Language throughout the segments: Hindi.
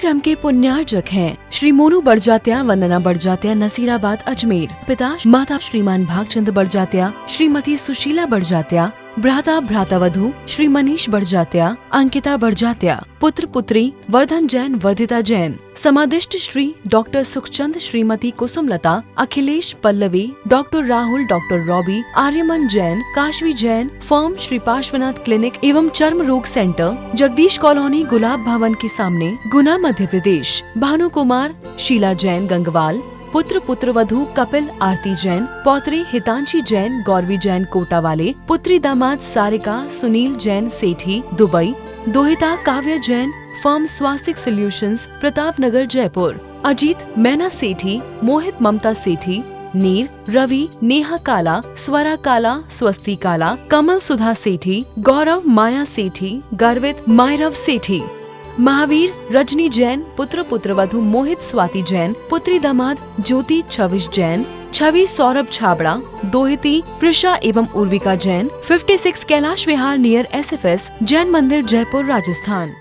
क्रम के पुण्यार्जक हैं श्री मोनू बड़जात्या, वंदना बड़जात्या, नसीराबाद, अजमेर। पिता माता श्रीमान भागचंद बड़जात्या, श्रीमती सुशीला बड़जात्या, भ्राता भ्रातावधू श्री मनीष बड़जात्या, अंकिता बड़जात्या, पुत्र पुत्री वर्धन जैन, वर्धिता जैन। समादिष्ट Shri doctor Sukhchand, Shrimati Kusumlata, Akhilesh Pallavi, doctor Rahul, doctor Robby, Aryaman Jain, Kashvi Jain. Firm Shri Parshvanath clinic एवं चर्म रोग सेंटर, जगदीश कॉलोनी, गुलाब भवन के सामने, गुना, मध्य प्रदेश। भानु कुमार, शीला जैन, गंगवाल। पुत्र पुत्रवधू कपिल, आरती जैन, पौत्री हितांशी जैन, गौरवी जैन, कोटा वाले। पुत्री दामाद सारिका, सुनील जैन, सेठी, दुबई। दोहिता काव्य जैन, फर्म स्वास्तिक सोल्यूशंस, प्रताप नगर, जयपुर। अजीत मैना सेठी, मोहित ममता सेठी, नीर, रवि, नेहा काला, स्वरा काला, स्वस्ति काला, कमल सुधा सेठी, गौरव माया सेठी, गर्वित मायरव सेठी। महावीर रजनी जैन, पुत्र पुत्रवधू मोहित स्वाति जैन, पुत्री दामाद ज्योति छविश जैन, छवि सौरभ छाबड़ा, दोहिती प्रिशा एवं उर्विका जैन। 56 कैलाश विहार नियर SFS जैन मंदिर, जयपुर, राजस्थान।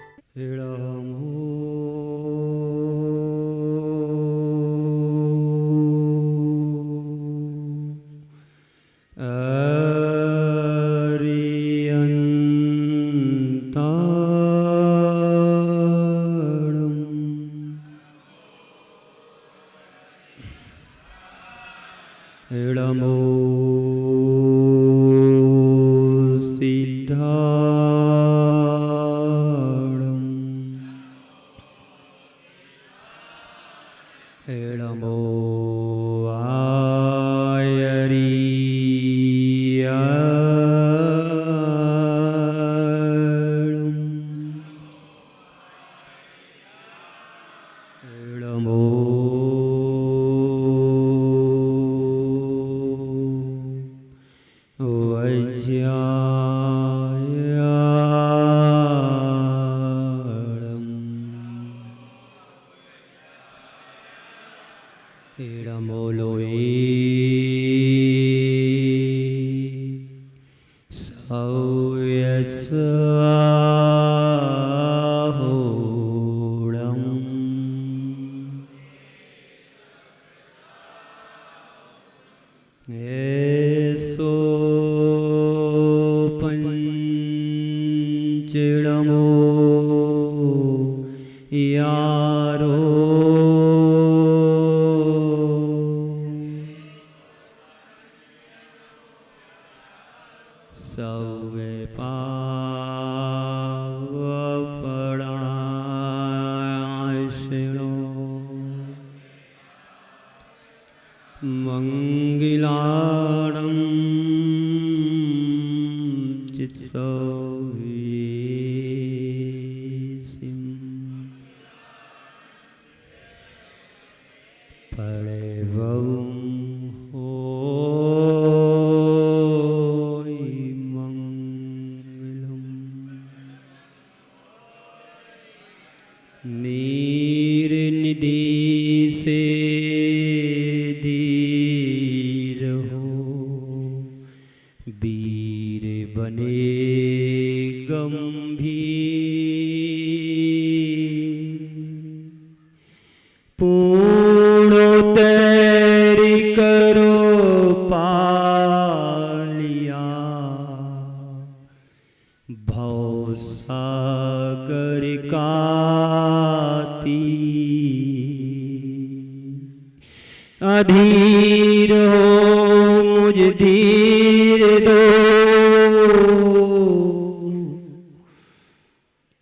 अधीर हो मुझ धीर दो,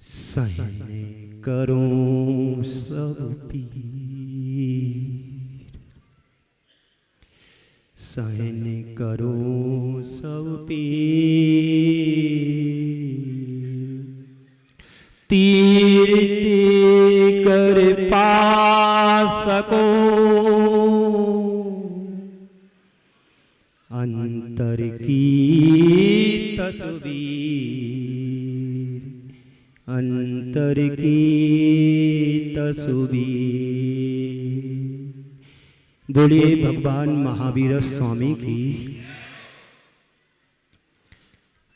सहने करूं सब पीर, सहने करूं सब पीर। तीर कर पा सको अंतर की तस्वीर, अंतर की तस्वीर। बोलिए भगवान महावीर स्वामी की।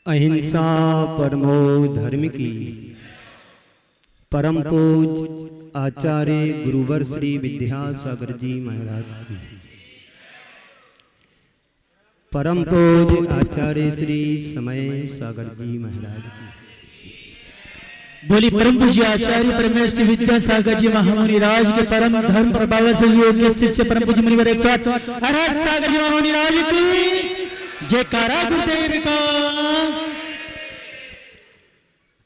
अहिंसा परमो धर्म की। परम पूज आचार्य गुरुवर श्री विद्यासागर जी महाराज की, परम पूज्य आचार्य श्री समय सागर जी महाराज की, बोली परम पूज्य आचार्य परमेश्वर विद्यासागर जी महामुनि राज के परम धर्म प्रभाव से योग्य शिष्य परम पूज्य मुनिवर एक साथ अरहत सागर जी महामुनि राज की जयकारा गुरुदेव का।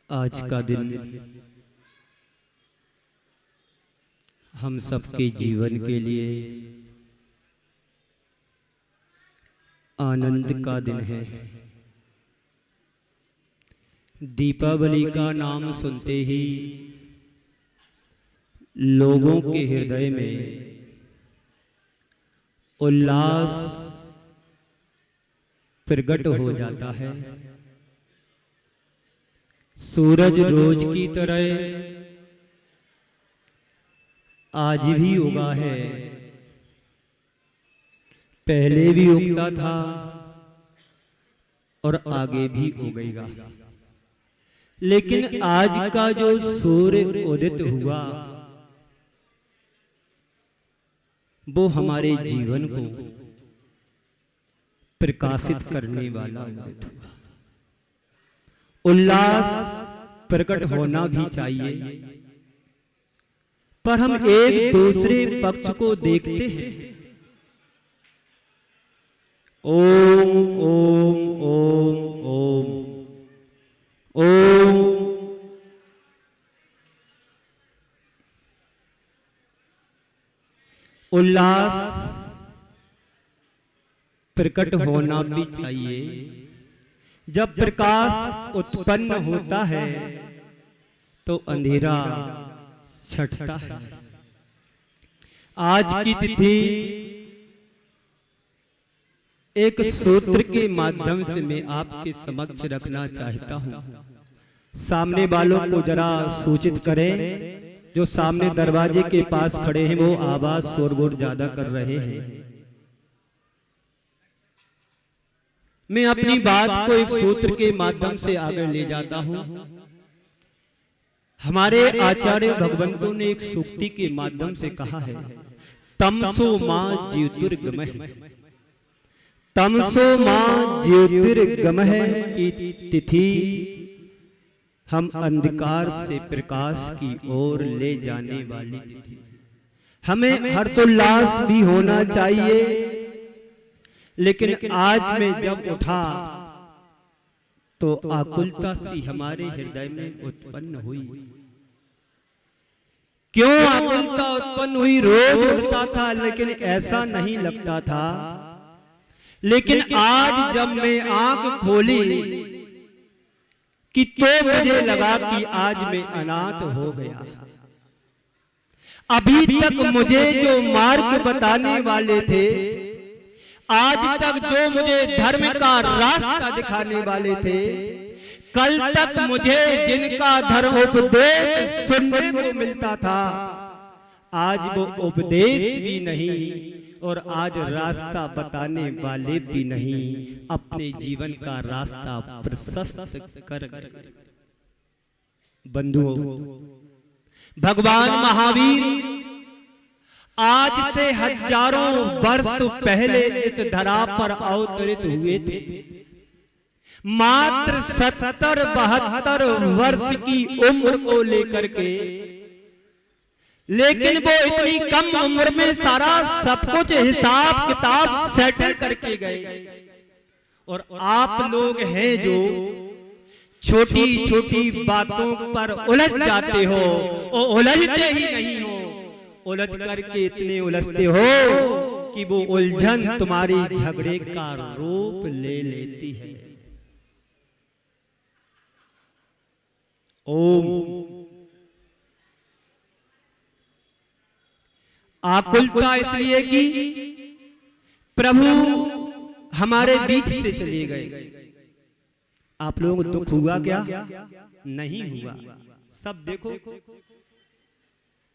आज का दिन हम सबके जीवन के लिए आनंद का दिन है। दीपावली का नाम सुनते ही लोगों के हृदय में उल्लास प्रकट हो जाता है। सूरज रोज की तरह आज भी उगा है, पहले भी उगता था और आगे भी उगेगा। लेकिन आज का जो सूर्य उदित हुआ वो हमारे जीवन को प्रकाशित करने वाला उदित हुआ। उल्लास प्रकट होना भी चाहिए, पर हम एक दूसरे पक्ष को देखते हैं। ओम ओम ओम ओम ओम। उल्लास प्रकट होना भी चाहिए। जब प्रकाश उत्पन्न होता है तो अंधेरा छटता है। आज की तिथि एक सूत्र के माध्यम से मैं आपके समक्ष रखना चाहता हूं। सामने वालों को जरा सूचित करें, जो सामने दरवाजे के पास खड़े हैं वो आवाज शोरगुल ज्यादा कर रहे हैं। मैं अपनी बात को एक सूत्र के माध्यम से आगे ले जाता हूं। हमारे आचार्य भगवंतों ने एक सूक्ति के माध्यम से कहा है, तमसो मां ज्योतिर्गमः, तमसो मां ज्योतिर्गमः की तिथि हम अंधकार से प्रकाश की ओर ले जाने वाली तिथि। हमें हर्षोल्लास भी होना चाहिए, लेकिन आज मैं जब उठा तो आकुलता सी हमारे हृदय में उत्पन्न हुई। क्यों आकुलता उत्पन्न हुई? रोज उठता था लेकिन ऐसा नहीं लगता था। लेकिन आज जब मैं आंख खोली कि तो मुझे लगा कि आज मैं अनाथ हो गया। अभी तक मुझे जो मार्ग बताने वाले थे, आज तक जो मुझे धर्म का रास्ता दिखाने वाले थे, कल तक मुझे जिनका धर्म उपदेश सुनने को मिलता था, आज वो उपदेश भी नहीं और आज रास्ता बताने वाले भी नहीं, अपने जीवन का रास्ता प्रशस्त कर गए। बंधुओं, भगवान महावीर आज से हजारों वर्ष पहले इस धरा पर अवतरित हुए थे। मात्र 70-72 वर्ष की उम्र को लेकर के, लेकिन वो इतनी कम उम्र में सारा सब कुछ हिसाब किताब सेटल करके गए। और आप लोग हैं जो छोटी छोटी बातों पर उलझ जाते हो और उलझते ही नहीं हो, उलझ करके इतने उलझते हो कि वो उलझन तुम्हारी झगड़े का रूप ले लेती है। ओम। आकुलता इसलिए कि प्रभु हमारे बीच से चले गए। आप लोगों को दुख हुआ क्या? नहीं हुआ। सब देखो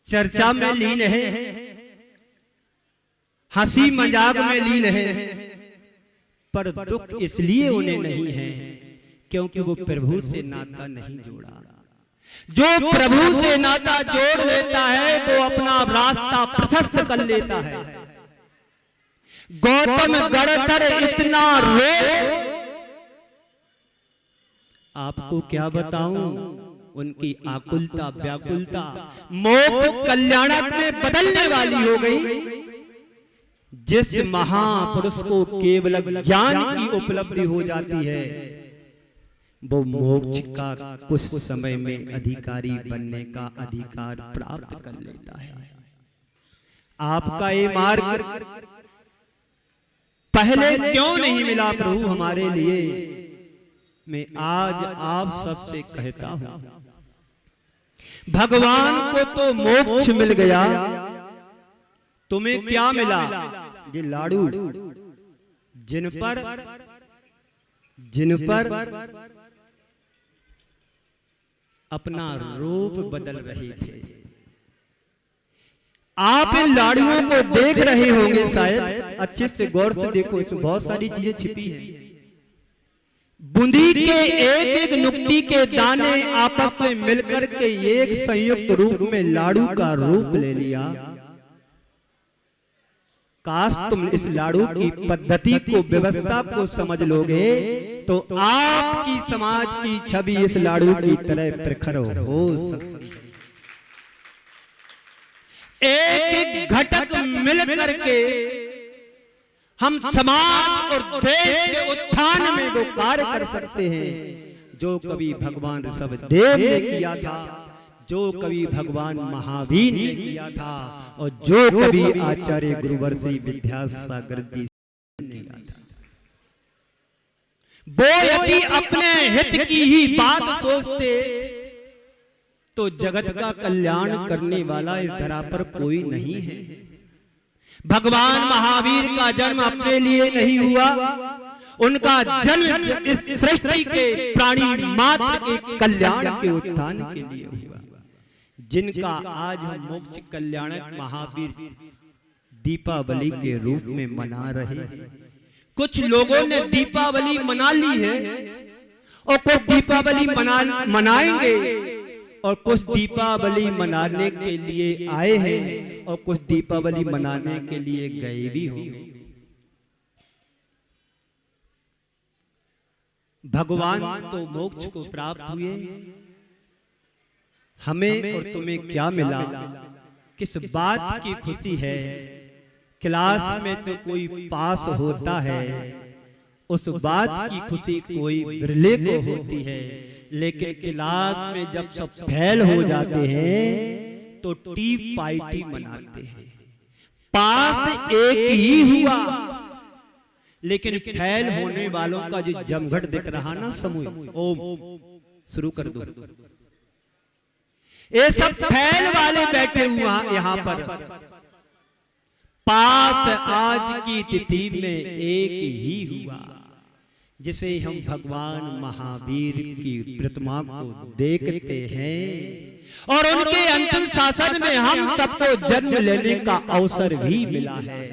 चर्चा में लीन है, हंसी मजाक में लीन है, पर दुख इसलिए उन्हें नहीं है क्योंकि वो प्रभु से नाता नहीं जोड़ा। जो प्रभु से नाता जोड़ लेता है वो अपना रास्ता प्रशस्त कर लेता है। गौतम गणधर इतना रो, आपको क्या बताऊं, उनकी आकुलता व्याकुलता मोक्ष कल्याणक में बदलने वाली हो गई। जिस महापुरुष को केवल ज्ञान की उपलब्धि हो जाती है वो मोक्ष का कुछ समय में अधिकारी बनने का अधिकार प्राप्त कर लेता है। आपका ये मार्ग पहले क्यों नहीं मिला प्रभु हमारे लिए, मैं आज आप सबसे कहता हूं। भगवान को तो मोक्ष मिल गया, तुम्हें क्या मिला? ये लाड़ू जिन पर अपना रूप बदल रहे थे। आप इन लाड़ुओं को देख रहे होंगे शायद, अच्छे से गौर से देखो, इसमें बहुत सारी चीजें छिपी हैं। बूंदी के एक एक नुक्ती के दाने आपस में मिलकर के एक संयुक्त रूप में लाड़ू का रूप ले लिया। काश तुम इस लाड़ू की पद्धति को, व्यवस्था को समझ लोगे तो आपकी समाज की छवि इस लाड़ू की तरह प्रखर हो सकती है। एक एक घटक मिल करके हम समाज और देश के उत्थान में वो कार्य कर सकते हैं जो कभी भगवान ऋषभदेव ने किया था, जो कभी भगवान महावीर ने किया था और जो कभी आचार्य गुरुवर्षी विद्यासागर जी ने किया था। वो यदि अपने हित की ही बात सोचते तो जगत का कल्याण करने वाला इस धरा पर कोई नहीं है। भगवान महावीर का जन्म अपने लिए नहीं हुआ, उनका जन्म इस सृष्टि के प्राणी मात्र के कल्याण के उत्थान के लिए हुआ, जिनका आज हम मोक्ष कल्याणक महावीर दीपावली के रूप में मना रहे हैं। कुछ लोगों ने दीपावली मना ली है और कुछ दीपावली मनाएंगे और कुछ दीपावली मनाने के लिए आए हैं और कुछ दीपावली मनाने के लिए गए भी होंगे। भगवान तो मोक्ष को प्राप्त हुए, हमें और तुम्हें क्या मिला? किस बात की खुशी है? क्लास में तो कोई पास होता है, उस बात की खुशी कोई बिरले को होती है, लेकिन क्लास में जब सब फेल हो जाते हैं तो टी पार्टी मनाते हैं। पास एक ही हुआ, लेकिन फेल होने वालों का जो जमघट दिख रहा ना समूह, ओम शुरू कर दो। ये सब फेल वाले बैठे हुआ यहाँ पर। पास आज की तिथि में एक ही हुआ, जिसे हम भगवान महावीर की प्रतिमा को देखते हैं और उनके अंतिम शासन में हम सबको जन्म लेने का अवसर भी मिला है।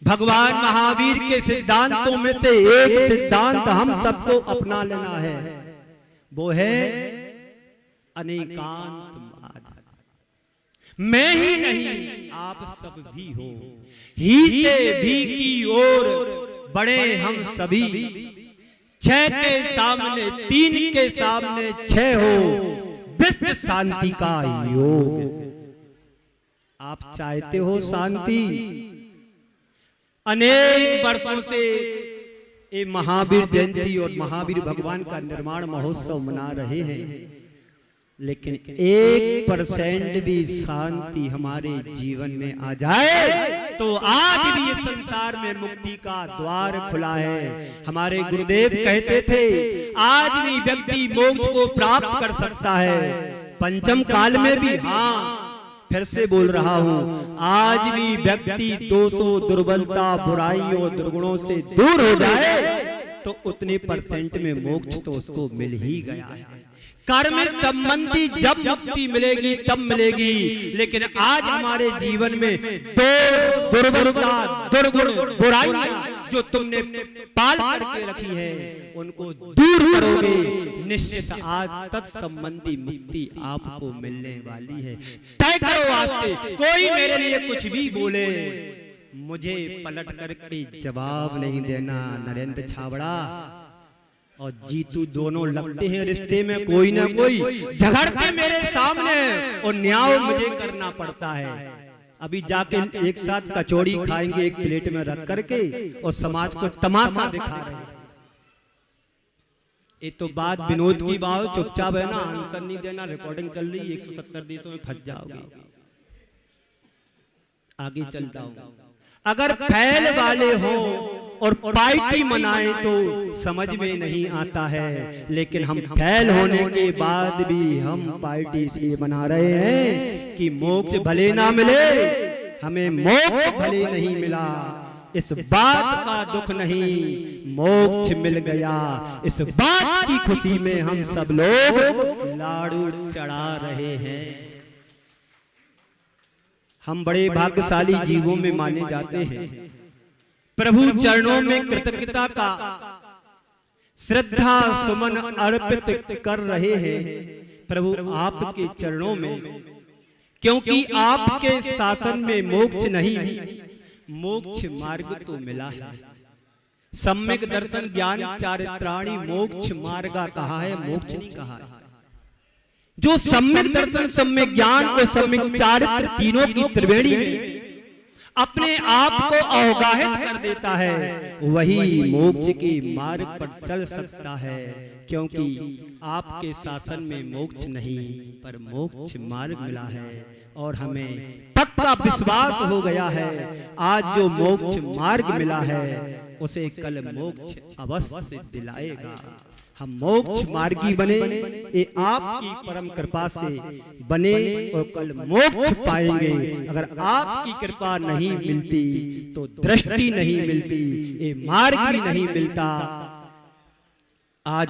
भगवान महावीर के सिद्धांतों में से एक सिद्धांत हम सबको अपना लेना है, वो है अनेकांतवाद। मैं ही नहीं, आप सब भी हो, ही से भी की ओर बड़े हम सभी। 6 के सामने 3 के सामने 6 हो, विश्व शांति का योग। आप चाहते हो शांति? अनेक वर्षों से ये महावीर जयंती और महावीर भगवान का निर्माण महोत्सव मना रहे हैं, लेकिन 1% भी शांति हमारे जीवन में आ जाए तो आज भी इस संसार में मुक्ति का द्वार खुला है। हमारे गुरुदेव कहते थे आज भी व्यक्ति मोक्ष को प्राप्त कर सकता है, पंचम काल में भी। हाँ, फिर से बोल रहा हूँ, आज भी व्यक्ति दोषों, दुर्बलता, बुराइयों और दुर्गुणों से दूर हो जाए तो उतने % में मोक्ष तो उसको मिल ही गया है। कर्म संबंधी जब मुक्ति मिलेगी तब मिलेगी, लेकिन आज हमारे जीवन में दोष, दुर्बलता, दुर्गुण, बुराइयां जो तुमने पाल करके रखी है उनको दूर करोगे, निश्चित आज तत्संबंधी मुक्ति आपको मिलने वाली है। तय करो आज से, कोई मेरे लिए कुछ भी बोले मुझे पलट करके जवाब नहीं देना। नरेंद्र छाबड़ा और जीतू दोनों लगते हैं रिश्ते में कोई ना कोई, झगड़ते मेरे सामने और न्याय मुझे करना पड़ता है। अभी जाके एक साथ कचौड़ी खाएंगे एक प्लेट में रख करके और समाज को तमाशा दिखा रहे हैं। ये तो बात विनोद की बात, चुपचाप है ना, आंसर नहीं देना, रिकॉर्डिंग चल रही, 170 देशों में फंस जाओगे। आगे चलता हूं, अगर फैल वाले हो और पार्टी मनाए तो समझ में नहीं आता है, लेकिन हम फैल होने के बाद भी हम पार्टी इसलिए बना रहे हैं कि मोक्ष भले ना मिले, हमें मोक्ष भले नहीं मिला, इस बात का दुख नहीं, मोक्ष मिल गया, इस बात की खुशी में हम सब लोग लाडू चढ़ा रहे हैं। हम बड़े भाग्यशाली जीवों में माने जाते हैं। प्रभु चरणों में कृतज्ञता का श्रद्धा सुमन अर्पित कर रहे हैं प्रभु आपके चरणों में, क्योंकि आपके शासन में मोक्ष नहीं, मोक्ष मार्ग तो मिला है। सम्यक दर्शन ज्ञान चारित्राणि मोक्ष मार्ग कहा है, मोक्ष नहीं कहा है। जो सम्यक दर्शन, सम्यक ज्ञान और सम्यक चारित्र तीनों की त्रिवेणी में अपने आप को अवगाहित कर देता है, वही मोक्ष के मार्ग पर चल सकता है, क्योंकि आपके शासन में मोक्ष नहीं पर मोक्ष मार्ग मिला है और हमें पक्का विश्वास हो गया है आज जो मोक्ष मार्ग मिला है उसे कल मोक्ष अवश्य से दिलाएगा। हम मोक्ष मार्गी बने, ये आपकी परम कृपा से बने और कल मोक्ष पाएंगे। अगर आपकी कृपा नहीं मिलती तो दृष्टि नहीं मिलती, ये मार्ग भी नहीं मिलता। आज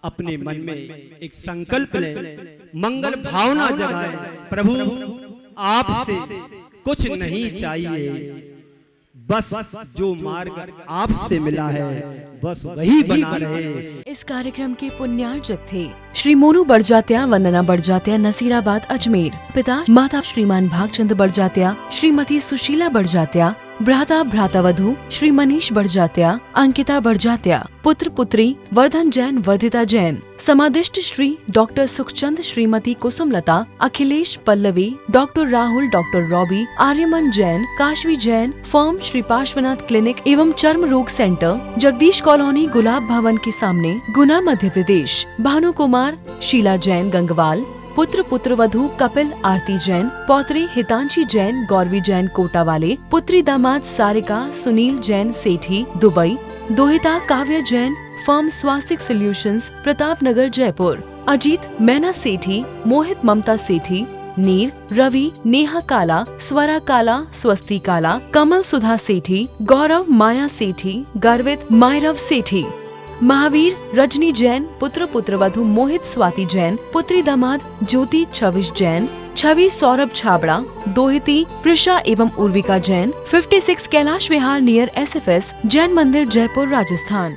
अपने मन में एक संकल्प ले, मंगल भावना जगाए, प्रभु आपसे कुछ नहीं चाहिए, बस जो मार्ग आपसे मिला है बस वही बना रहे। इस कार्यक्रम के पुण्यार्जक थे श्री मोनू बड़जात्या, वंदना बड़जात्या, नसीराबाद अजमेर। पिता माता श्रीमान भागचंद बड़जात्या, श्रीमती सुशीला बड़जात्या, भ्राता भ्रातावधू श्री मनीष बड़जात्या, अंकिता बड़जात्या, पुत्र पुत्री वर्धन जैन, वर्धिता जैन। समादिष्ट Shri doctor Sukhchand, Shrimati Kusumlata, Akhilesh Pallavi, doctor Rahul, doctor Robby, Aryaman Jain, Kashvi Jain, firm Shri Parshvanath clinic एवं चर्म रोग सेंटर, जगदीश कॉलोनी, गुलाब भवन के सामने, गुना, मध्य प्रदेश। भानु कुमार, शीला जैन, गंगवाल। पुत्र पुत्रवधू कपिल, आरती जैन, पौत्री हितांशी जैन, गौरवी जैन, कोटा वाले। पुत्री दामाद सारिका, सुनील जैन, सेठी, दुबई। दोहिता काव्या जैन, फर्म स्वास्तिक सॉल्यूशंस, प्रताप नगर, जयपुर। अजीत मैना सेठी, मोहित ममता सेठी, नीर, रवि, नेहा काला, स्वरा काला, स्वस्ति काला, कमल सुधा सेठी, गौरव माया सेठी, गर्वित मायरव सेठी। महावीर रजनी जैन, पुत्र पुत्रवधू मोहित स्वाति जैन, पुत्री दामाद ज्योति छविश जैन, छवि सौरभ छाबड़ा, दोहिती प्रिशा एवं उर्विका जैन, 56 कैलाश विहार नियर SFS जैन मंदिर, जयपुर, राजस्थान।